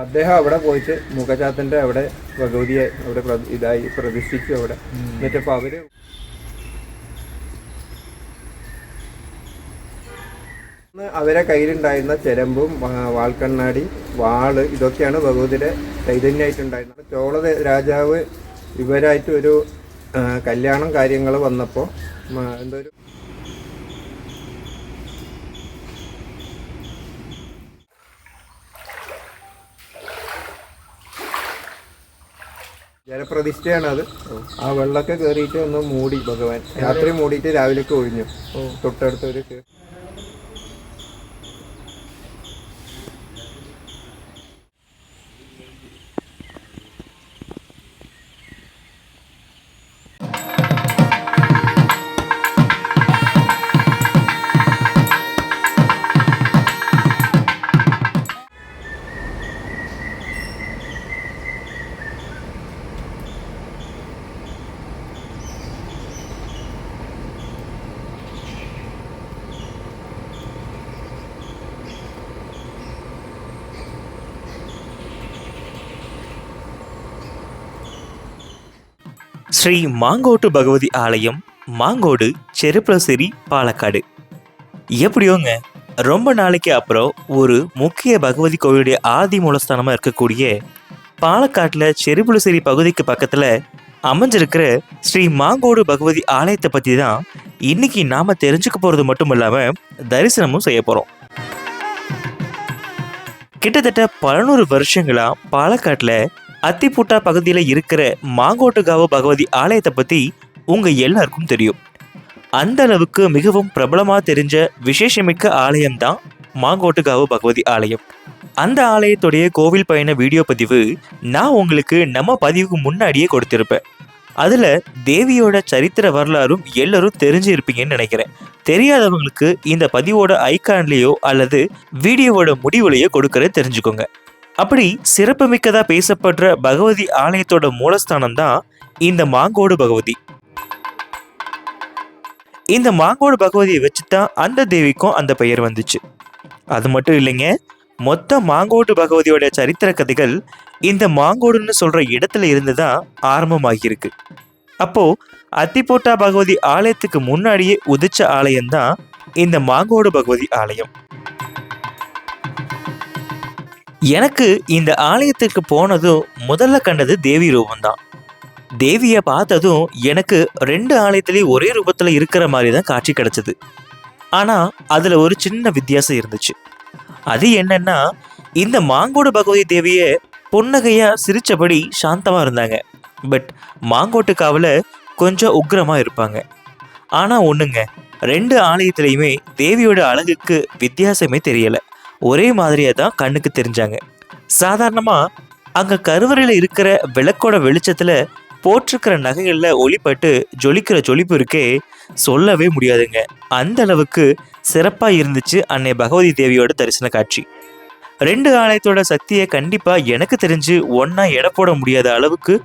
അദ്ദേഹം അവിടെ പോയിട്ട് മുഖചാത്തൻ്റെ അവിടെ ഭഗവതിയെ അവിടെ ഇതായി പ്രതിഷ്ഠിച്ചു അവിടെ. എന്നിട്ടപ്പോൾ അവര് അവരെ കയ്യിലുണ്ടായിരുന്ന ചെലമ്പും വാൾക്കണ്ണാടി, വാള്, ഇതൊക്കെയാണ് ഭഗവതിയുടെ ചൈതന്യമായിട്ടുണ്ടായിരുന്നത്. ചോള രാജാവ് ഇവരായിട്ട് ഒരു കല്യാണം കാര്യങ്ങൾ വന്നപ്പോൾ എന്തൊരു ജലപ്രതിഷ്ഠയാണ് അത്. ആ വെള്ളമൊക്കെ കയറിയിട്ട് ഒന്ന് മൂടി ഭഗവാൻ. രാത്രി മൂടിയിട്ട് രാവിലേക്ക് ഒഴിഞ്ഞു. തൊട്ടടുത്തൊരു ஸ்ரீ மாங்கோட்டு பகவதி ஆலயம், மாங்கோடு, செருப்புலசிரி, பாலக்காடு. எப்படியோங்க ரொம்ப நாளைக்கு அப்புறம் ஒரு முக்கிய பகவதி கோவிலுடைய ஆதி மூலஸ்தானமாக இருக்கக்கூடிய பாலக்காட்டில் செருப்புலசிரி பகுதிக்கு பக்கத்தில் அமைஞ்சிருக்கிற ஸ்ரீ மாங்கோடு பகவதி ஆலயத்தை பற்றி தான் இன்னைக்கு நாம் தெரிஞ்சுக்க போகிறது மட்டும் இல்லாமல் தரிசனமும் செய்ய போகிறோம். கிட்டத்தட்ட 11 வருஷங்களாக பாலக்காட்டில் அத்திப்புட்டா பகுதியில் இருக்கிற மாங்கோட்டுகாவு பகவதி ஆலயத்தை பற்றி உங்கள் எல்லாருக்கும் தெரியும். அந்த அளவுக்கு மிகவும் பிரபலமாக தெரிஞ்ச விசேஷமிக்க ஆலயம்தான் மாங்கோட்டுகாவு பகவதி ஆலயம். அந்த ஆலயத்துடைய கோவில் பயண வீடியோ பதிவு நான் உங்களுக்கு நம்ம பதிவுக்கு முன்னாடியே கொடுத்திருப்பேன். அதில் தேவியோட சரித்திர வரலாறும் எல்லாரும் தெரிஞ்சு இருப்பீங்கன்னு நினைக்கிறேன். தெரியாதவங்களுக்கு இந்த பதிவோட ஐக்கான்லேயோ அல்லது வீடியோவோட முடிவுலையோ கொடுக்கற தெரிஞ்சுக்கோங்க. அப்படி சிறப்புமிக்கதா பேசப்படுற பகவதி ஆலயத்தோட மூலஸ்தானம் தான் இந்த மாங்கோடு பகவதி. இந்த மாங்கோடு பகவதியை வச்சுதான் அந்த தேவிக்கும் அந்த பெயர் வந்துச்சு. அது மட்டும் இல்லைங்க, மொத்த மாங்கோடு பகவதியோட சரித்திர கதைகள் இந்த மாங்கோடுன்னு சொல்ற இடத்துல இருந்துதான் ஆரம்பமாகியிருக்கு. அப்போ அத்திப்போட்டா பகவதி ஆலயத்துக்கு முன்னாடியே உதிச்ச ஆலயம்தான் இந்த மாங்கோடு பகவதி ஆலயம். எனக்கு இந்த ஆலயத்துக்கு போனதும் முதல்ல கண்டது தேவி ரூபம்தான். தேவியை பார்த்ததும் எனக்கு 2 ஆலயத்திலேயும் ஒரே ரூபத்தில் இருக்கிற மாதிரி தான் காட்சி கிடைச்சது. ஆனால் அதில் ஒரு சின்ன வித்தியாசம் இருந்துச்சு. அது என்னன்னா, இந்த மாங்கோடு பகவதி தேவியை புன்னகையாக சிரித்தபடி சாந்தமாக இருந்தாங்க. பட் மாங்கோட்டுக்காவில் கொஞ்சம் உக்ரமாக இருப்பாங்க. ஆனால் ஒன்றுங்க, 2 ஆலயத்திலையுமே தேவியோட அழகுக்கு வித்தியாசமே தெரியலை. ஒரே மாதிரியாக தான் கண்ணுக்கு தெரிஞ்சாங்க. சாதாரணமாக அங்கே கருவறையில் இருக்கிற விளக்கோட வெளிச்சத்தில் போட்டிருக்கிற நகைகளில் ஒளிப்பட்டு ஜொலிக்கிற ஜொலிப்பு இருக்கே, சொல்லவே முடியாதுங்க. அந்த அளவுக்கு சிறப்பாக இருந்துச்சு அன்னை பகவதி தேவியோட தரிசன காட்சி. 2 ஆலயத்தோட சக்தியை கண்டிப்பாக எனக்கு தெரிஞ்சு ஒன்றா எடை போட முடியாத அளவுக்கு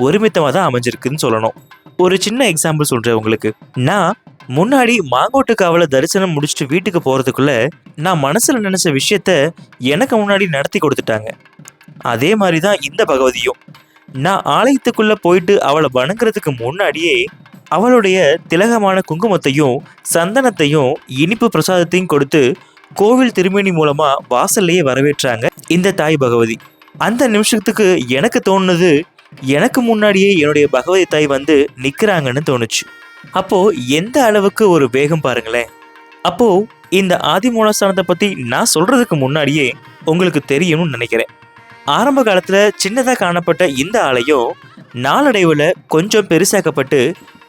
ஒருமித்தமாக தான் அமைஞ்சிருக்குன்னு சொல்லணும். ஒரு சின்ன எக்ஸாம்பிள் சொல்கிறேன் உங்களுக்கு. நான் முன்னாடி மாங்கோட்டுக்காவில் தரிசனம் முடிச்சுட்டு வீட்டுக்கு போகிறதுக்குள்ள நான் மனசில் நினச்ச விஷயத்த எனக்கு முன்னாடி நடத்தி கொடுத்துட்டாங்க. அதே மாதிரி தான் இந்த பகவதியும். நான் ஆலயத்துக்குள்ளே போயிட்டு அவளை வணங்குறதுக்கு முன்னாடியே அவளுடைய திலகமான குங்குமத்தையும் சந்தனத்தையும் இனிப்பு பிரசாதத்தையும் கொடுத்து கோவில் திருமேனி மூலமாக வாசல்லையே வரவேற்றாங்க இந்த தாய் பகவதி. அந்த நிமிஷத்துக்கு எனக்கு தோணுனது, எனக்கு முன்னாடியே என்னுடைய பகவதி தாய் வந்து நிற்கிறாங்கன்னு தோணுச்சு. அப்போ எந்த அளவுக்கு ஒரு வேகம் பாருங்களேன். அப்போ இந்த ஆதி மூலஸ்தானத்தை பற்றி நான் சொல்றதுக்கு முன்னாடியே உங்களுக்கு தெரியணும்னு நினைக்கிறேன். ஆரம்ப காலத்தில் சின்னதாக காணப்பட்ட இந்த ஆலயம் நாளடைவில் கொஞ்சம் பெருசாக்கப்பட்டு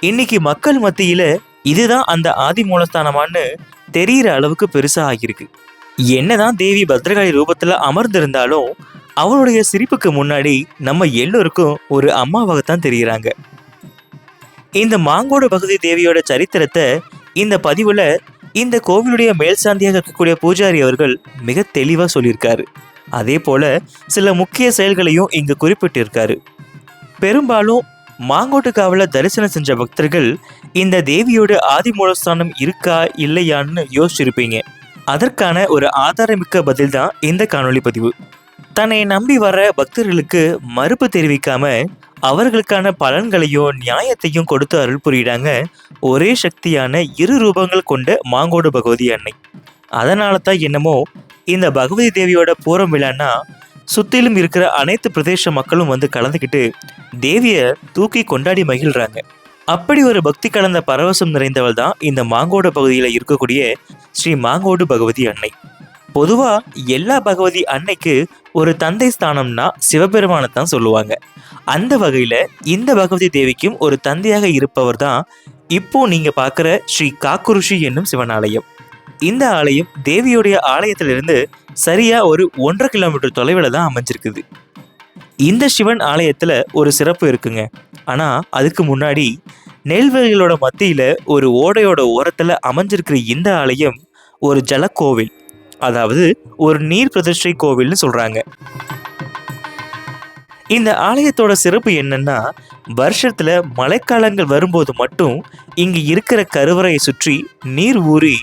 இன்னைக்கு மக்கள் மத்தியில் இதுதான் அந்த ஆதி மூலஸ்தானமான்னு தெரிகிற அளவுக்கு பெருசாக ஆகியிருக்கு. என்னதான் தேவி பத்ரகாளி ரூபத்தில் அமர்ந்திருந்தாலும் அவளுடைய சிரிப்புக்கு முன்னாடி நம்ம எல்லோருக்கும் ஒரு அம்மாவாகத்தான் தெரிகிறாங்க. இந்த மாங்கோடு பகவதி தேவியோட சரித்திரத்தை இந்த பதிவில் இந்த கோவிலுடைய மேல் சாந்தியாக இருக்கக்கூடிய பூஜாரி அவர்கள் மிக தெளிவாக சொல்லியிருக்காரு. அதே போல சில முக்கிய செயல்களையும் இங்கு குறிப்பிட்டிருக்காரு. பெரும்பாலும் மாங்கோட்டுக்காவில் தரிசனம் செஞ்ச பக்தர்கள் இந்த தேவியோட ஆதி மூலஸ்தானம் இருக்கா இல்லையான்னு யோசிச்சிருப்பீங்க. அதற்கான ஒரு ஆதாரமிக்க பதில் தான் இந்த காணொளி பதிவு. தன்னை நம்பி வர பக்தர்களுக்கு மறுப்பு தெரிவிக்காம அவர்களுக்கான பலன்களையும் நியாயத்தையும் கொடுத்து அருள் புரியிறாங்க ஒரே சக்தியான இரு ரூபங்கள் கொண்ட மாங்கோடு பகவதி அன்னை. அதனால தான் என்னமோ இந்த பகவதி தேவியோட பூரம் விழான்னா சுத்திலும் இருக்கிற அனைத்து பிரதேச மக்களும் வந்து கலந்துக்கிட்டு தேவியை தூக்கி கொண்டாடி மகிழ்றாங்க. அப்படி ஒரு பக்தி கலந்த பரவசம் நிறைந்தவள் தான் இந்த மாங்கோடு பகுதியில் இருக்கக்கூடிய ஸ்ரீ மாங்கோடு பகவதி அன்னை. பொதுவா எல்லா பகவதி அன்னைக்கு ஒரு தந்தை ஸ்தானம்னா சிவபெருமானை தான் சொல்லுவாங்க. அந்த வகையில இந்த பகவதி தேவிக்கும் ஒரு தந்தையாக இருப்பவர் தான் இப்போ நீங்க பார்க்குற ஸ்ரீ காக்குருஷி என்னும் சிவன் ஆலயம். இந்த ஆலயம் தேவியுடைய ஆலயத்திலிருந்து சரியா ஒரு 1.5 கிலோமீட்டர் தொலைவில் தான் அமைஞ்சிருக்குது. இந்த சிவன் ஆலயத்துல ஒரு சிறப்பு இருக்குங்க. ஆனா அதுக்கு முன்னாடி நெல்வெளிகளோட மத்தியில ஒரு ஓடையோட ஓரத்துல அமைஞ்சிருக்கிற இந்த ஆலயம் ஒரு ஜலக்கோவில், அதாவது ஒரு நீர் பிரதிஷ்டை கோவில்னு சொல்றாங்க. இந்த ஆலயத்தோட சிறப்பு என்னன்னா, வருஷத்துல மழைக்காலங்கள் வரும்போது மட்டும் இங்க இருக்கிற கருவறையை சுற்றி நீர் ஊறி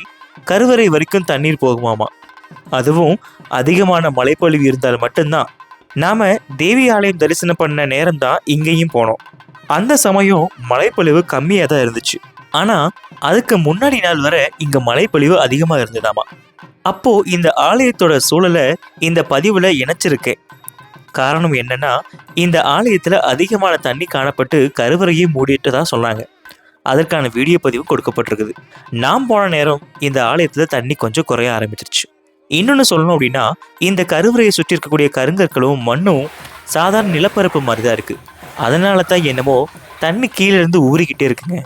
கருவறை வரைக்கும் தண்ணீர் போகுமாமா. அதுவும் அதிகமான மழைப்பொழிவு இருந்தால் மட்டும்தான். நாம தேவி ஆலயம் தரிசனம் பண்ண நேரம் தான் இங்கேயும் போனோம். அந்த சமயம் மழைப்பொழிவு கம்மியாக தான் இருந்துச்சு. ஆனா அதுக்கு முன்னாடி நாள் வரை இங்க மழைப்பொழிவு அதிகமா இருந்ததாமா. அப்போ இந்த ஆலயத்தோட சூழலை இந்த பதிவுல இணைச்சிருக்கேன். காரணம் என்னன்னா, இந்த ஆலயத்துல அதிகமான தண்ணி காணப்பட்டு கருவறையை மூடிட்டதா சொன்னாங்க. அதற்கான வீடியோ பதிவு கொடுக்கப்பட்டிருக்குது. நாம் போன நேரம் இந்த ஆலயத்துல தண்ணி கொஞ்சம் குறைய ஆரம்பிச்சிருச்சு. இன்னொன்று சொல்லணும் அப்படின்னா, இந்த கருவறையை சுற்றி இருக்கக்கூடிய கருங்கற்களும் மண்ணும் சாதாரண நிலப்பரப்பு மாதிரி தான் இருக்கு. அதனால தான் என்னமோ தண்ணி கீழே இருந்து ஊறிக்கிட்டே இருக்குங்க.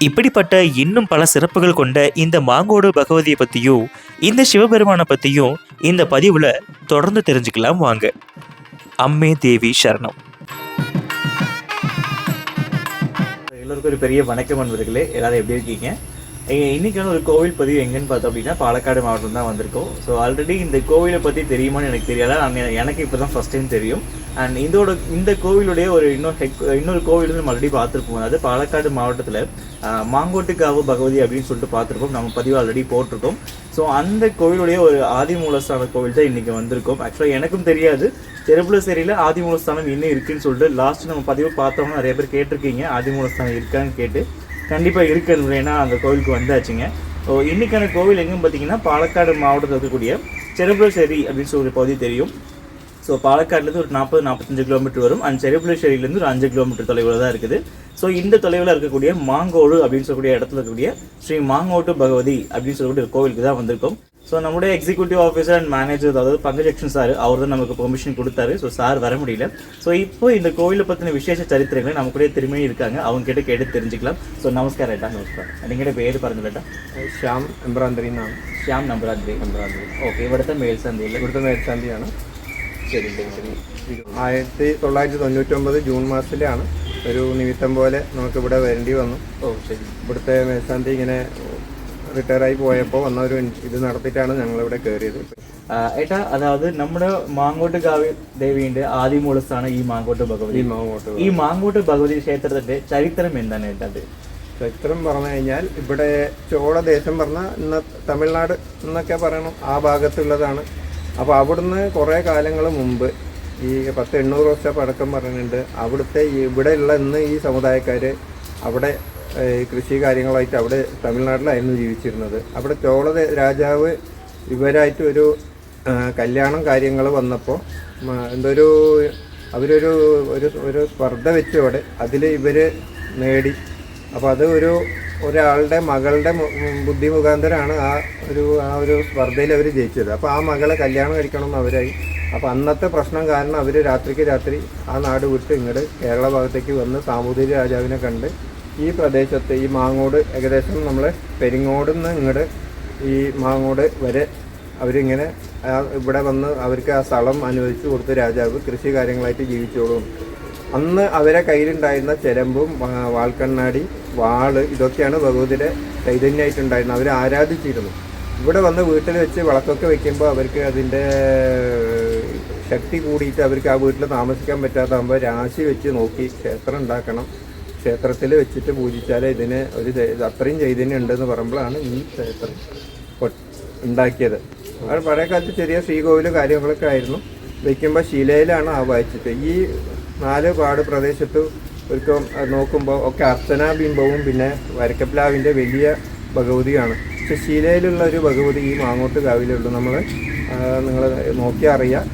இப்படிப்பட்ட இன்னும் பல சிறப்புகள் கொண்ட இந்த மாங்கோடு பகவதியை பற்றியும் இந்த சிவபெருமானை பற்றியும் இந்த பதிவில் தொடர்ந்து தெரிஞ்சுக்கலாம் வாங்க. அம்மே தேவி சரணம். எல்லோருக்கும் ஒரு பெரிய வணக்கம் நண்பர்களே, எல்லாரும் எப்படி இருக்கீங்க? இன்னைக்கான ஒரு கோவில் பதிவு எங்கன்னு பார்த்தோம் அப்படின்னா பாலக்காடு மாவட்டம் தான் வந்திருக்கோம். ஸோ ஆல்ரெடி இந்த கோவிலை பற்றி தெரியுமான்னு எனக்கு தெரியல. எனக்கு இப்போ தான் ஃபஸ்ட் டைம் தெரியும். அண்ட் இந்த கோவிலுடைய ஒரு இன்னொரு கோவில் வந்து நம்ம ஆல்ரெடி பார்த்துருப்போம். அதாவது பாலக்காடு மாவட்டத்தில் மாங்கோட்டுக்காவு பகவதி அப்படின்னு சொல்லிட்டு பார்த்துருப்போம். நம்ம பதிவு ஆல்ரெடி போட்டிருக்கோம். ஸோ அந்த கோவிலுடைய ஒரு ஆதிமூலஸ்தான கோவில் தான் இன்றைக்கி வந்திருக்கோம். ஆக்சுவலாக எனக்கும் தெரியாது செருப்புலசேரியில் ஆதிமூலஸ்தானம் இன்னும் இருக்குன்னு சொல்லிட்டு லாஸ்ட் நம்ம பதிவு பார்த்தோம்னா நிறைய பேர் கேட்டிருக்கீங்க ஆதிமூலஸ்தானம் இருக்கான்னு கேட்டு. கண்டிப்பாக இருக்குன்னு, ஏன்னா அந்த கோவிலுக்கு வந்தாச்சுங்க. ஸோ இன்றைக்கான கோவில் எங்கன்னு பார்த்தீங்கன்னா பாலக்காடு மாவட்டத்தில் இருக்கக்கூடிய செருப்புலசேரி அப்படின்னு சொல்லி பகுதி தெரியும். ஸோ பாலக்காடுலேருந்து ஒரு 40-45 கிலோமீட்டர் வரும். அண்ட் செருப்புலசேரியிலேருந்து ஒரு 5 கிலோமீட்டர் தொலைவில் தான் இருக்குது. ஸோ இந்த தொலைவில் இருக்கக்கூடிய மாங்கோடு அப்படின்னு சொல்லக்கூடிய இடத்துல இருக்கக்கூடிய ஸ்ரீ மாங்கோட்டு பகவதி அப்படின்னு சொல்லக்கூடிய ஒரு கோவிலுக்கு தான் வந்திருக்கோம். ஸோ நம்முடைய எக்ஸிக்யூட்டிவ் ஆஃபீஸர் அண்ட் மேனேஜர், அதாவது பங்கஜக்ஷன் சார், அவர் தான் நமக்கு பெர்மிஷன் கொடுத்தாரு. ஸோ சார் வர முடியல. ஸோ இப்போ இந்த கோவிலை பற்றின விசேஷ சரித்திரங்களை நம்ம கூட திரும்பியும் இருக்காங்க, அவங்க கிட்ட கேட்டு தெரிஞ்சுக்கலாம். ஸோ நமஸ்காரம் ஏட்டா. நமஸ்காரம். നിങ്ങളുടെ പേര് പറഞ്ഞു കേട്ടാ? ശ്യാം എംബ്രാന്തരി എന്നാണ്. ശ്യാം നമ്പ്രാദ്രി. ഓക്കെ. ഇവിടുത്തെ മേൽസന്ധിയിൽ? ഇവിടുത്തെ മേൽശാന്തിയാണ്. ശരി ശരി. 1999 ജൂൺ മാസത്തിലാണ് ഒരു നിമിത്തം പോലെ നമുക്കിവിടെ വരേണ്ടി വന്നു. ഓ ശരി. ഇവിടുത്തെ മേൽശാന്തി ഇങ്ങനെ റിട്ടയറായി പോയപ്പോൾ വന്ന ഒരു ഇത് നടത്തിയിട്ടാണ് ഞങ്ങളിവിടെ കയറിയത്. ഏട്ടാ, അതായത് നമ്മുടെ മാങ്കോട്ട് കാവ് ദേവിയുടെ ആദിമൂലസ്ഥാണ് ഈ മാങ്കോട്ട് ഭഗവതി. ഈ മാങ്കോട്ട് ഭഗവതി ക്ഷേത്രത്തിന്റെ ചരിത്രം എന്താണ് ഏട്ടത്? ചരിത്രം പറഞ്ഞു കഴിഞ്ഞാൽ ഇവിടെ ചോളദേശം പറഞ്ഞാൽ ഇന്ന് തമിഴ്നാട് എന്നൊക്കെ പറയണം, ആ ഭാഗത്തുള്ളതാണ്. അപ്പോൾ അവിടുന്ന് കുറേ കാലങ്ങൾ മുമ്പ് ഈ 1000-800 വർഷം പഴക്കം പറയുന്നുണ്ട്. അവിടുത്തെ ഇവിടെയുള്ള ഇന്ന് ഈ സമുദായക്കാർ അവിടെ കൃഷി കാര്യങ്ങളായിട്ട് അവിടെ തമിഴ്നാട്ടിലായിരുന്നു ജീവിച്ചിരുന്നത്. അവിടെ ചോള രാജാവ് ഇവരായിട്ട് ഒരു കല്യാണം കാര്യങ്ങൾ വന്നപ്പോൾ എന്തൊരു അവരൊരു ഒരു സ്പർദ്ധ വെച്ചോടെ അതിൽ ഇവർ നേടി. അപ്പോൾ അത് ഒരാളുടെ മകളുടെ ബുദ്ധി മുഖാന്തരമാണ് ആ ഒരു സ്പർദ്ധയിൽ അവർ ജയിച്ചത്. അപ്പോൾ ആ മകളെ കല്യാണം കഴിക്കണമെന്ന് അവരായി. അപ്പോൾ അന്നത്തെ പ്രശ്നം കാരണം അവർ രാത്രിക്ക് രാത്രി ആ നാട് വിട്ട് ഇങ്ങോട്ട് കേരള ഭാഗത്തേക്ക് വന്ന് സാമൂതിരി രാജാവിനെ കണ്ട് ഈ പ്രദേശത്ത് ഈ മാങ്ങോട് ഏകദേശം നമ്മളെ പെരിങ്ങോട് നിന്ന് ഇങ്ങോട്ട് ഈ മാങ്ങോട് വരെ അവരിങ്ങനെ ഇവിടെ വന്ന് അവർക്ക് ആ സ്ഥലം അനുവദിച്ചു കൊടുത്ത് രാജാവ് കൃഷി കാര്യങ്ങളായിട്ട് ജീവിച്ചോളും. അന്ന് അവരെ കയ്യിലുണ്ടായിരുന്ന ചെലമ്പും വാൾക്കണ്ണാടി, വാള് ഇതൊക്കെയാണ് ഭഗവതിയുടെ ചൈതന്യമായിട്ടുണ്ടായിരുന്നത്. അവർ ആരാധിച്ചിരുന്നു. ഇവിടെ വന്ന് വീട്ടിൽ വെച്ച് വിളക്കൊക്കെ വെക്കുമ്പോൾ അവർക്ക് അതിൻ്റെ ശക്തി കൂടിയിട്ട് അവർക്ക് ആ വീട്ടിൽ താമസിക്കാൻ പറ്റാതാകുമ്പോൾ രാശി വെച്ച് നോക്കി ക്ഷേത്രം ഉണ്ടാക്കണം, ക്ഷേത്രത്തിൽ വെച്ചിട്ട് പൂജിച്ചാലേ ഇതിന് ഒരു അത്രയും ചൈതന്യം ഉണ്ടെന്ന് പറയുമ്പോഴാണ് ഈ ക്ഷേത്രം ഉണ്ടാക്കിയത്. അത് പഴയ കാലത്ത് ചെറിയ ശ്രീകോവിൽ കാര്യങ്ങളൊക്കെ ആയിരുന്നു. വയ്ക്കുമ്പോൾ ശിലയിലാണ് ആവാഹിച്ചിട്ട്. ഈ 4 പാട് പ്രദേശത്ത് ഒരിക്കലും നോക്കുമ്പോൾ ഒക്കെ അർച്ചനാബിംബവും പിന്നെ വരക്കപ്ലാവിൻ്റെ വലിയ ഭഗവതിയാണ്. പക്ഷെ ശിലയിലുള്ള ഒരു ഭഗവതി ഈ മാങ്ങോട്ട് കാവിലുള്ളൂ. നിങ്ങൾ നോക്കിയാൽ അറിയാം,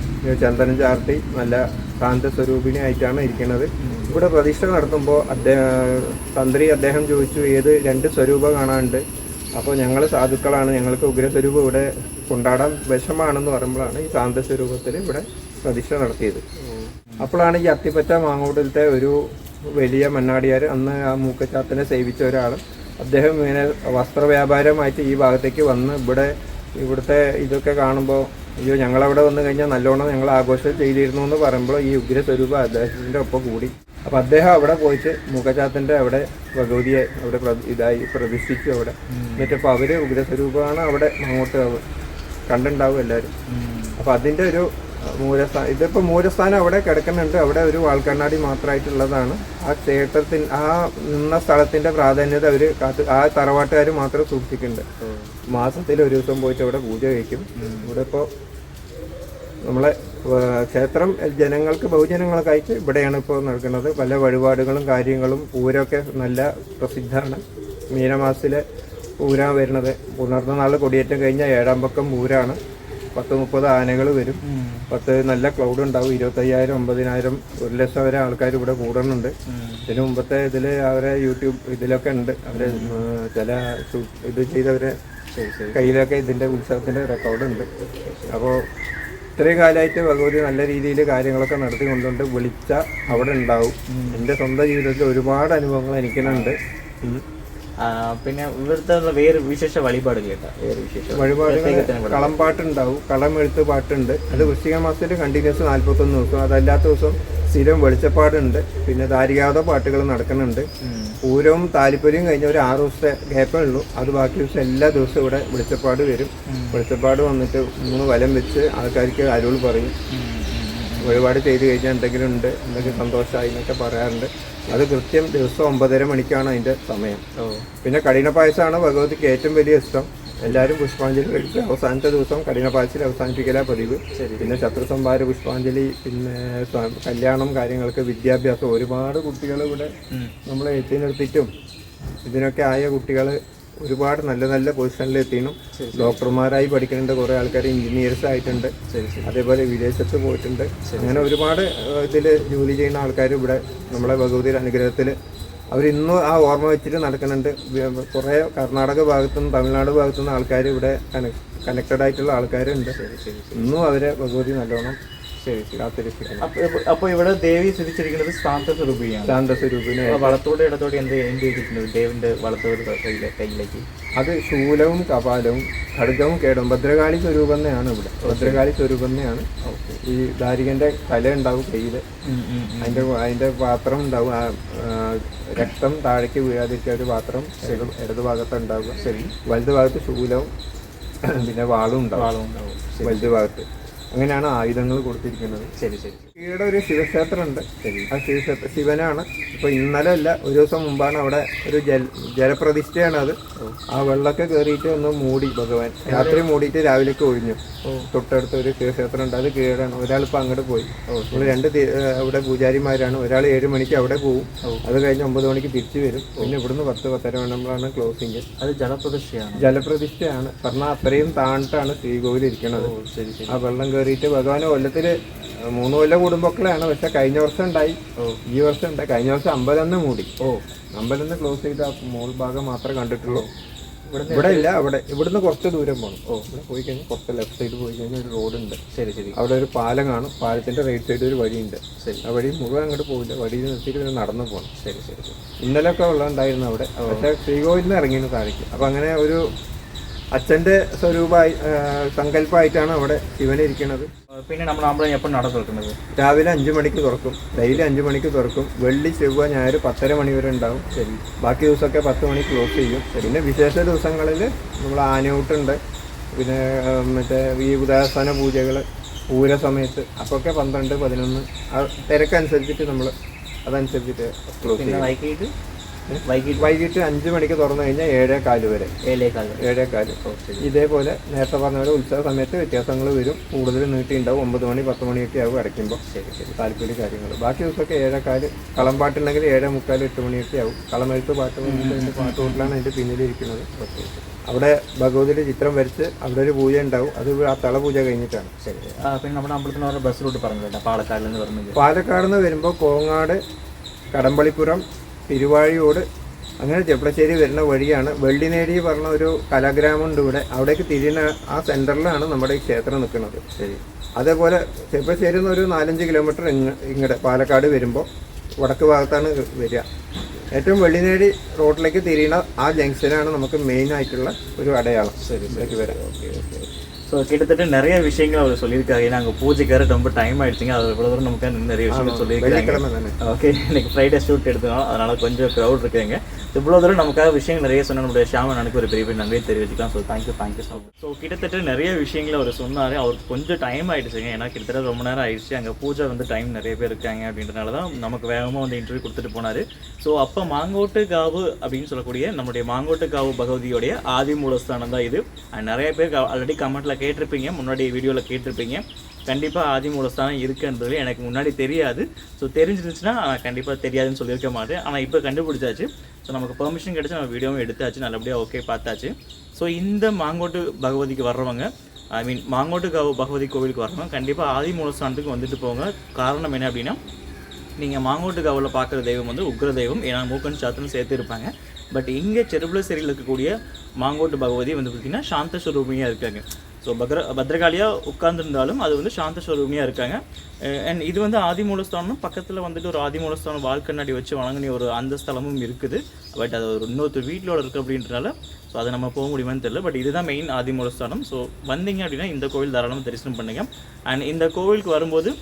ചന്ദനം ചാർത്തി നല്ല ശാന്ത സ്വരൂപിണിയായിട്ടാണ് ഇരിക്കുന്നത്. ഇവിടെ പ്രതിഷ്ഠ നടത്തുമ്പോൾ തന്ത്രി അദ്ദേഹം ചോദിച്ചു, ഏത് 2 സ്വരൂപം കാണാനുണ്ട്. അപ്പോൾ ഞങ്ങൾ സാധുക്കളാണ്, ഞങ്ങൾക്ക് ഉഗ്രസ്വരൂപം ഇവിടെ കൊണ്ടാടാൻ വിഷമാണെന്ന് പറയുമ്പോഴാണ് ഈ ശാന്തസ്വരൂപത്തിൽ ഇവിടെ പ്രതിഷ്ഠ നടത്തിയത്. അപ്പോഴാണ് ഈ അത്തിപ്പറ്റ മാങ്ങോട്ടിലത്തെ ഒരു വലിയ മണ്ണാടിയാർ, അന്ന് ആ മൂക്കച്ചാത്തനെ സേവിച്ച ഒരാൾ, അദ്ദേഹം ഇങ്ങനെ വസ്ത്രവ്യാപാരമായിട്ട് ഈ ഭാഗത്തേക്ക് വന്ന് ഇവിടുത്തെ ഇതൊക്കെ കാണുമ്പോൾ, അയ്യോ ഞങ്ങളവിടെ വന്നു കഴിഞ്ഞാൽ നല്ലോണം ഞങ്ങൾ ആഘോഷം ചെയ്തിരുന്നു എന്ന് പറയുമ്പോൾ ഈ ഉഗ്രസ്വരൂപം അദ്ദേഹത്തിൻ്റെ ഒപ്പം കൂടി. അപ്പം അദ്ദേഹം അവിടെ പോയിട്ട് മൂക്കച്ചാത്തൻ്റെ അവിടെ ഭഗവതിയെ അവിടെ പ്രതിഷ്ഠിച്ചു അവിടെ. എന്നിട്ടിപ്പോൾ അവർ ഉഗ്രസ്വരൂപമാണ് അവിടെ അങ്ങോട്ട് കണ്ടുണ്ടാവും എല്ലാവരും. അപ്പം അതിൻ്റെ ഒരു മൂലസ്ഥാനം, ഇതിപ്പോൾ മൂലസ്ഥാനം അവിടെ കിടക്കുന്നുണ്ട്. അവിടെ ഒരു വാൾക്കണ്ണാടി മാത്രമായിട്ടുള്ളതാണ്. ആ ക്ഷേത്രത്തിന് ആ നിന്ന സ്ഥലത്തിൻ്റെ പ്രാധാന്യത അവർ ആ തറവാട്ടുകാർ മാത്രം സൂക്ഷിക്കുന്നുണ്ട്. മാസത്തിൽ ഒരു ദിവസം പോയിട്ട് അവിടെ പൂജ കഴിക്കും. ഇവിടെ ഇപ്പോൾ നമ്മളെ ക്ഷേത്രം ജനങ്ങൾക്ക് ബഹുജനങ്ങൾക്കായിട്ട് ഇവിടെയാണ് ഇപ്പോൾ നടക്കുന്നത്. പല വഴിപാടുകളും കാര്യങ്ങളും പൂരമൊക്കെ നല്ല പ്രസിദ്ധമാണ്. മീനമാസത്തിലെ പൂരം വരുന്നത്. പുണർന്ന നാൾ കൊടിയേറ്റം കഴിഞ്ഞാൽ 7-ാം പക്കം പൂരമാണ്. 10-30 ആനകൾ വരും. 10 നല്ല ക്ലൗഡ് ഉണ്ടാവും. 25,000, 50,000, 1 ലക്ഷം വരെ ആൾക്കാർ ഇവിടെ കൂടുന്നുണ്ട്. ഇതിന് മുമ്പത്തെ ഇതിൽ അവരെ യൂട്യൂബ് ഇതിലൊക്കെ ഉണ്ട്. അവർ ചില ഇത് ചെയ്തവരെ കയ്യിലൊക്കെ ഇതിൻ്റെ ഉത്സവത്തിൻ്റെ റെക്കോർഡുണ്ട്. അപ്പോൾ ഇത്രയും കാലമായിട്ട് ഭഗവതി നല്ല രീതിയിൽ കാര്യങ്ങളൊക്കെ നടത്തിക്കൊണ്ടുണ്ട്. വിളിച്ച അവിടെ ഉണ്ടാവും. എൻ്റെ സ്വന്തം ജീവിതത്തിൽ ഒരുപാട് അനുഭവങ്ങൾ എനിക്കുണ്ട്. പിന്നെ ഇവിടുത്തെ വേറെ വിശേഷ വഴിപാടുകൾ കളംപാട്ടുണ്ടാവും, കളമെഴുത്ത് പാട്ടുണ്ട്. അത് വൃശ്ചിക മാസത്തിൽ കണ്ടിന്യൂസ് 41 ദിവസം. അതല്ലാത്ത ദിവസം സ്ഥിരം വെളിച്ചപ്പാടുണ്ട്. പിന്നെ ധാരികാത പാട്ടുകൾ നടക്കുന്നുണ്ട്. പൂരവും താലിപ്പൊലിയും കഴിഞ്ഞ ഒരു 6 ദിവസത്തെ ഗ്യാപ്പേ ഉള്ളൂ. അത് ബാക്കി ദിവസം എല്ലാ ദിവസവും ഇവിടെ വെളിച്ചപ്പാട് വരും. വെളിച്ചപ്പാട് വന്നിട്ട് 3 വലം വെച്ച് ആൾക്കാർക്ക് അരുൾ പറയും. വഴിപാട് ചെയ്ത് കഴിഞ്ഞാൽ എന്തെങ്കിലും സന്തോഷമായി എന്നൊക്കെ പറയാറുണ്ട്. അത് കൃത്യം ദിവസം 9:30 മണിക്കാണ് അതിൻ്റെ സമയം. പിന്നെ കഠിന പായസമാണ് ഭഗവതിക്ക് ഏറ്റവും വലിയ ഇഷ്ടം. എല്ലാവരും പുഷ്പാഞ്ജലി കഴിച്ച് അവസാനത്തെ ദിവസം കഠിന പായസത്തിൽ അവസാനിപ്പിക്കലാണ് പതിവ്. പിന്നെ ശത്രുസംഹാര പുഷ്പാഞ്ജലി, പിന്നെ കല്യാണം കാര്യങ്ങൾക്ക്, വിദ്യാഭ്യാസം, ഒരുപാട് കുട്ടികൾ ഇവിടെ നമ്മൾ എത്തിനിർത്തിയിട്ടും ഇതിനൊക്കെ ആയ കുട്ടികൾ ഒരുപാട് നല്ല നല്ല പൊസിഷനിൽ എത്തിയും. ഡോക്ടർമാരായി പഠിക്കുന്നുണ്ട്, കുറേ ആൾക്കാർ എഞ്ചിനീയേഴ്സ് ആയിട്ടുണ്ട്, അതേപോലെ വിദേശത്ത് പോയിട്ടുണ്ട്. അങ്ങനെ ഒരുപാട് ഇതിൽ ജോലി ചെയ്യുന്ന ആൾക്കാർ ഇവിടെ നമ്മളെ ഭഗവതിയുടെ അനുഗ്രഹത്തിൽ അവരിന്നും ആ ഓർമ്മ വെച്ചിട്ട് നടക്കുന്നുണ്ട്. കുറേ കർണാടക ഭാഗത്തുനിന്ന് തമിഴ്നാട് ഭാഗത്തുനിന്ന് ആൾക്കാർ ഇവിടെ കണക്റ്റഡ് ആയിട്ടുള്ള ആൾക്കാരുണ്ട്. ഇന്നും അവരെ ഭഗവതി നല്ലോണം കാത്തിരിപ്പിക്കണം. അപ്പോൾ ഇവിടെ ദേവി സ്ഥിതിച്ചിരിക്കുന്നത് ശാന്തസ്വരൂപിയാണ്. ശാന്തസ്വരൂപിനെ വളത്തോടെ ഇടത്തോടെ എന്ത് ചെയ്തിട്ടുണ്ട് ദേവിന്റെ വളത്തോട് കയ്യിലേക്ക്? അത് ശൂലവും കപാലവും ഖഡ്ഗവും കേടും ഭദ്രകാളി സ്വരൂപം തന്നെയാണ് ഇവിടെ. ഭദ്രകാളി സ്വരൂപം തന്നെയാണ്. ഈ ദാരികന്റെ തല ഉണ്ടാവും കയ്യിൽ, അതിന്റെ പാത്രം ഉണ്ടാവും. രക്തം താഴേക്ക് വീഴാതിരിക്കുക ഒരു പാത്രം ഇടതു ഭാഗത്ത് ഉണ്ടാവുക. ശരി. വലതു ഭാഗത്ത് ശൂലവും പിന്നെ വാളും ഉണ്ടാവും വലതു ഭാഗത്ത്. അങ്ങനെയാണ് ആയുധങ്ങൾ കൊടുത്തിരിക്കുന്നത്. ശരി ശരി. ഇവിടെ ഒരു ശിവക്ഷേത്രം ഉണ്ട്. ആ ശിവക്ഷേത്രം ശിവനാണ്. ഇപ്പോൾ ഇന്നലെ അല്ല, ഒരു ദിവസം മുമ്പാണ് അവിടെ ഒരു ജലപ്രതിഷ്ഠയാണ്. അത് ആ വെള്ളമൊക്കെ കയറിയിട്ട് ഒന്ന് മൂടി ഭഗവാൻ. രാത്രി മൂടിയിട്ട് രാവിലേക്ക് ഒഴിഞ്ഞു. തൊട്ടടുത്ത് ഒരു ശിവക്ഷേത്രം ഉണ്ട്, അത് കീഴാണ്. ഒരാളിപ്പോൾ അങ്ങോട്ട് പോയി. നമ്മൾ 2 അവിടെ പൂജാരിമാരാണ്. ഒരാൾ 7 മണിക്ക് അവിടെ പോകും, അത് കഴിഞ്ഞ് 9 മണിക്ക് തിരിച്ചു വരും. പിന്നെ ഇവിടുന്ന് 10-10:30 വേണമെന്നാണ് ക്ലോസിങ്. അത് ജലപ്രതിഷ്ഠയാണ്. ജലപ്രതിഷ്ഠയാണ് പറഞ്ഞാൽ അത്രയും താണിട്ടാണ് ശ്രീകോവിൽ ഇരിക്കുന്നത്. ആ വെള്ളം കയറിയിട്ട് ഭഗവാൻ കൊല്ലത്തിൽ 3 കൊല്ലം കൂടുമ്പോഴാണ്. പക്ഷെ കഴിഞ്ഞ വർഷം ഉണ്ടായി, ഈ വർഷം ഉണ്ടായി. കഴിഞ്ഞ വർഷം അമ്പലന്ന് മൂടി. അമ്പലന്ന് ക്ലോസ് ചെയ്ത് ആ മോൾ ഭാഗം മാത്രമേ കണ്ടിട്ടുള്ളൂ. ഇവിടെ ഇല്ല. ഇവിടുന്ന് കുറച്ച് ദൂരം പോകണം. ഇവിടെ പോയി കഴിഞ്ഞാൽ കുറച്ച് ലെഫ്റ്റ് സൈഡ് പോയി കഴിഞ്ഞാൽ ഒരു റോഡുണ്ട്. ശരി ശരി. അവിടെ ഒരു പാലം കാണും. പാലത്തിന്റെ റൈറ്റ് സൈഡ് ഒരു വഴിയുണ്ട്. ശരി. ആ വഴി മുഴുവൻ അങ്ങോട്ട് പോകില്ല, വഴിയിൽ നിർത്തിയിട്ട് പിന്നെ നടന്നു പോകണം. ശരി ശരി. ഇന്നലെയൊക്കെ വെള്ളം ഉണ്ടായിരുന്നു അവിടെ. പക്ഷെ ശ്രീകോവിലിൽ നിന്ന് ഇറങ്ങിയിരുന്നു താഴേക്ക്. അപ്പം അങ്ങനെ ഒരു അച്ഛൻ്റെ സ്വരൂപമായി സങ്കല്പമായിട്ടാണ് അവിടെ ശിവനിരിക്കുന്നത്. പിന്നെ നമ്മൾ അമ്പലം എപ്പോൾ നട തുറക്കുന്നത്? രാവിലെ 5 മണിക്ക് തുറക്കും, ഡെയിലി 5 മണിക്ക് തുറക്കും. വെള്ളി, ചൊവ്വ, ഞായർ 10:30 മണി വരെ ഉണ്ടാവും. ശരി. ബാക്കി ദിവസമൊക്കെ 10 മണി ക്ലോസ് ചെയ്യും. പിന്നെ വിശേഷ ദിവസങ്ങളിൽ നമ്മൾ ആനയൂട്ടുണ്ട്, പിന്നെ മറ്റേ ഈ ഉദാസന പൂജകൾ, പൂര സമയത്ത് അപ്പൊക്കെ 12, 11 ആ തിരക്കനുസരിച്ചിട്ട് നമ്മൾ അതനുസരിച്ചിട്ട് ക്ലോസ് പിന്നെ ചെയ്യും. വൈകിട്ട് വൈകിട്ട് 5 മണിക്ക് തുറന്നു കഴിഞ്ഞാൽ 7:15 വരെ. 7:15. ഇതേപോലെ നേരത്തെ പറഞ്ഞ പോലെ ഉത്സവ സമയത്ത് വ്യത്യാസങ്ങൾ വരും. കൂടുതൽ നീട്ടിയുണ്ടാവും. 9 മണി 10 മണിയൊക്കെ ആവും അടയ്ക്കുമ്പോൾ. ശരി. താല്പര്യ കാര്യങ്ങൾ. ബാക്കി ദിവസമൊക്കെ 7:15. കളംപാട്ടുണ്ടെങ്കിൽ 7:45, 8 മണിയൊക്കെ ആവും. കളമെഴുത്ത് പാട്ട് പാട്ടുകൊണ്ടിലാണ് അതിൻ്റെ പിന്നിലിരിക്കുന്നത്. അവിടെ ഭഗവതിയുടെ ചിത്രം വരച്ച് അവിടെ ഒരു പൂജ ഉണ്ടാവും. അത് ആ തളപൂജ കഴിഞ്ഞിട്ടാണ്. ശരി. പിന്നെ നമ്മുടെ അമ്പലത്തിന് പറഞ്ഞ ബസ് റൂട്ട് പറഞ്ഞില്ല, പാലക്കാടിൽ നിന്ന് പറഞ്ഞത്. പാലക്കാട് നിന്ന് വരുമ്പോൾ കോങ്ങാട്, കടമ്പളിപ്പുറം, തിരുവാഴിയോട്, അങ്ങനെ ചെപ്പളശ്ശേരി വരുന്ന വഴിയാണ്. വെള്ളിനേടി പറഞ്ഞ ഒരു കലാഗ്രാമമുണ്ട് ഇവിടെ. അവിടേക്ക് തിരിയുന്ന ആ സെൻറ്ററിലാണ് നമ്മുടെ ഈ ക്ഷേത്രം നിൽക്കുന്നത്. ശരി. അതേപോലെ ചെപ്പളശ്ശേരി നിന്ന് ഒരു 4-5 കിലോമീറ്റർ ഇങ്ങോട്ട് പാലക്കാട് വരുമ്പോൾ വടക്ക് ഭാഗത്താണ് വരിക. ഏറ്റവും വെള്ളിനേടി റോഡിലേക്ക് തിരിയുന്ന ആ ജംഗ്ഷനാണ് നമുക്ക് മെയിൻ ആയിട്ടുള്ള ഒരു அடையாளம். சரி, இன்றைக்கு வர. ஓகே. ஸோ கிட்டத்தட்ட நிறைய விஷயங்கள் அவர் சொல்லியிருக்காங்க. நாங்கள் பூஜைக்கார ரொம்ப டைம் ஆயிடுச்சுங்க. அவர் இவ்வளோ தூரம் நமக்கு நிறைய விஷயங்கள் சொல்லியிருக்காங்க. ஓகே, இன்னைக்கு ஃப்ரைடே ஷூட் எடுத்துக்கணும், அதனால கொஞ்சம் க்ரௌட் இருக்குங்க. இவ்வளோ தூரம் நமக்காக விஷயங்கள் நிறைய சொன்ன நம்முடைய ஷாமன் எனக்கு ஒரு பெரிய நன்றியை தெரிவிச்சுக்கலாம். So thank you so much. So கிட்டத்தட்ட நிறைய விஷயங்கள் அவர் சொன்னார். அவருக்கு கொஞ்சம் டைம் ஆகிடுச்சுங்க, ஏன்னா கிட்டத்தட்ட ரொம்ப நேரம் ஆயிடுச்சு. அங்கே பூஜை வந்து டைம் நிறைய பேர் இருக்காங்க அப்படின்றனால தான் நமக்கு வேகமாக வந்து இன்டர்வியூ கொடுத்துட்டு போனார். ஸோ அப்போ மாங்கோட்டு காவு அப்படின்னு சொல்லக்கூடிய நம்முடைய மாங்கோட்டு காவு பகவதியோடைய ஆதி மூலஸ்தானம் தான் இது. நிறைய பேர் ஆல்ரெடி கமெண்ட்டில் கேட்டிருப்பீங்க, முன்னாடி வீடியோவில் கேட்டிருப்பீங்க. கண்டிப்பாக ஆதி மூலஸ்தானம் இருக்குன்றது எனக்கு முன்னாடி தெரியாது. ஸோ தெரிஞ்சிருந்துச்சுன்னா நான் கண்டிப்பாக தெரியாதுன்னு சொல்லியிருக்க மாட்டேன். ஆனால் இப்போ கண்டுபிடிச்சாச்சு. ஸோ நமக்கு பெர்மிஷன் கிடச்சி நம்ம வீடியோவும் எடுத்தாச்சு, நல்லபடியாக ஓகே பார்த்தாச்சு. ஸோ இந்த மாங்கோட்டு பகவதிக்கு வர்றவங்க, ஐ மீன் மாங்கோட்டு பகவதி கோவிலுக்கு வர்றவங்க கண்டிப்பாக ஆதி மூலஸ்தானத்துக்கு வந்துட்டு போங்க. காரணம் என்ன அப்படின்னா, நீங்கள் மாங்கோட்டு காவில் பார்க்குற தெய்வம் வந்து உக்ர தெய்வம், ஏன்னா மூக்கன் சாத்துன்னு சேர்த்து இருப்பாங்க. பட் இங்கே செருபுலசேரியில் இருக்கக்கூடிய மாங்கோட்டு பகவதி வந்து பார்த்திங்கன்னா சாந்த ஸ்வரூபிணியாக இருக்காங்க. ஸோ பத்ரகாளியாக உட்கார்ந்துருந்தாலும் அது வந்து சாந்த ஸ்வரூபிணியாக இருக்காங்க. அண்ட் இது வந்து ஆதி மூலஸ்தானம் பக்கத்தில் வந்துட்டு ஒரு ஆதி மூலஸ்தானம் வாழ்க்கண்ணாடி வச்சு வணங்கின ஒரு அந்த ஸ்தலமும் இருக்குது. பட் அது ஒரு இன்னொருத்தர் வீட்டிலோட இருக்குது அப்படின்றனால ஸோ அதை நம்ம போக முடியுமான்னு தெரியல. பட் இதுதான் மெயின் ஆதி மூலஸ்தானம். ஸோ வந்தீங்க அப்படின்னா இந்த கோவில் தாராளமாக தரிசனம் பண்ணுங்கள். அண்ட் இந்த கோவிலுக்கு வரும்போது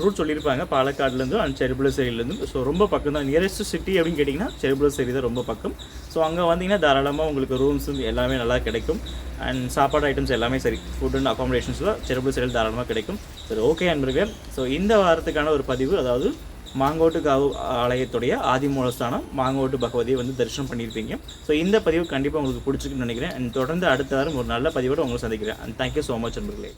ரூட் சொல்லியிருப்பாங்க, பாலக்காடுலேருந்து அண்ட் செருபுலசேரியிலேருந்து. ஸோ ரொம்ப பக்கம் தான், நியரஸ்ட் சிட்டி அப்படின்னு கேட்டிங்கன்னா செருபுலசேரி தான் ரொம்ப பக்கம். ஸோ அங்கே வந்தீங்கன்னா தாராளமாக உங்களுக்கு ரூம்ஸ் எல்லாமே நல்லா கிடைக்கும். அண்ட் சாப்பாடு ஐட்டம்ஸ் எல்லாமே சரி, ஃபுட் அண்ட் அகாமடேஷன்ஸில் செருபுலசேரியில் தாராளமாக கிடைக்கும். சரி, ஓகே அன்பர்களே. ஸோ இந்த வாரத்துக்கான ஒரு பதிவு, அதாவது மாங்கோட்டு காவு ஆலயத்துடைய ஆதி மூலஸ்தானம் மாங்கோட்டு பகவதியை வந்து தரிசனம் பண்ணியிருப்பீங்க. ஸோ இந்த பதிவு கண்டிப்பாக உங்களுக்கு பிடிச்சிருக்குன்னு நினைக்கிறேன். அண்ட் தொடர்ந்து அடுத்த வாரம் ஒரு நல்ல பதிவோடு உங்களை சந்திக்கிறேன். அண்ட் தேங்க்யூ ஸோ மச் நண்பர்களே.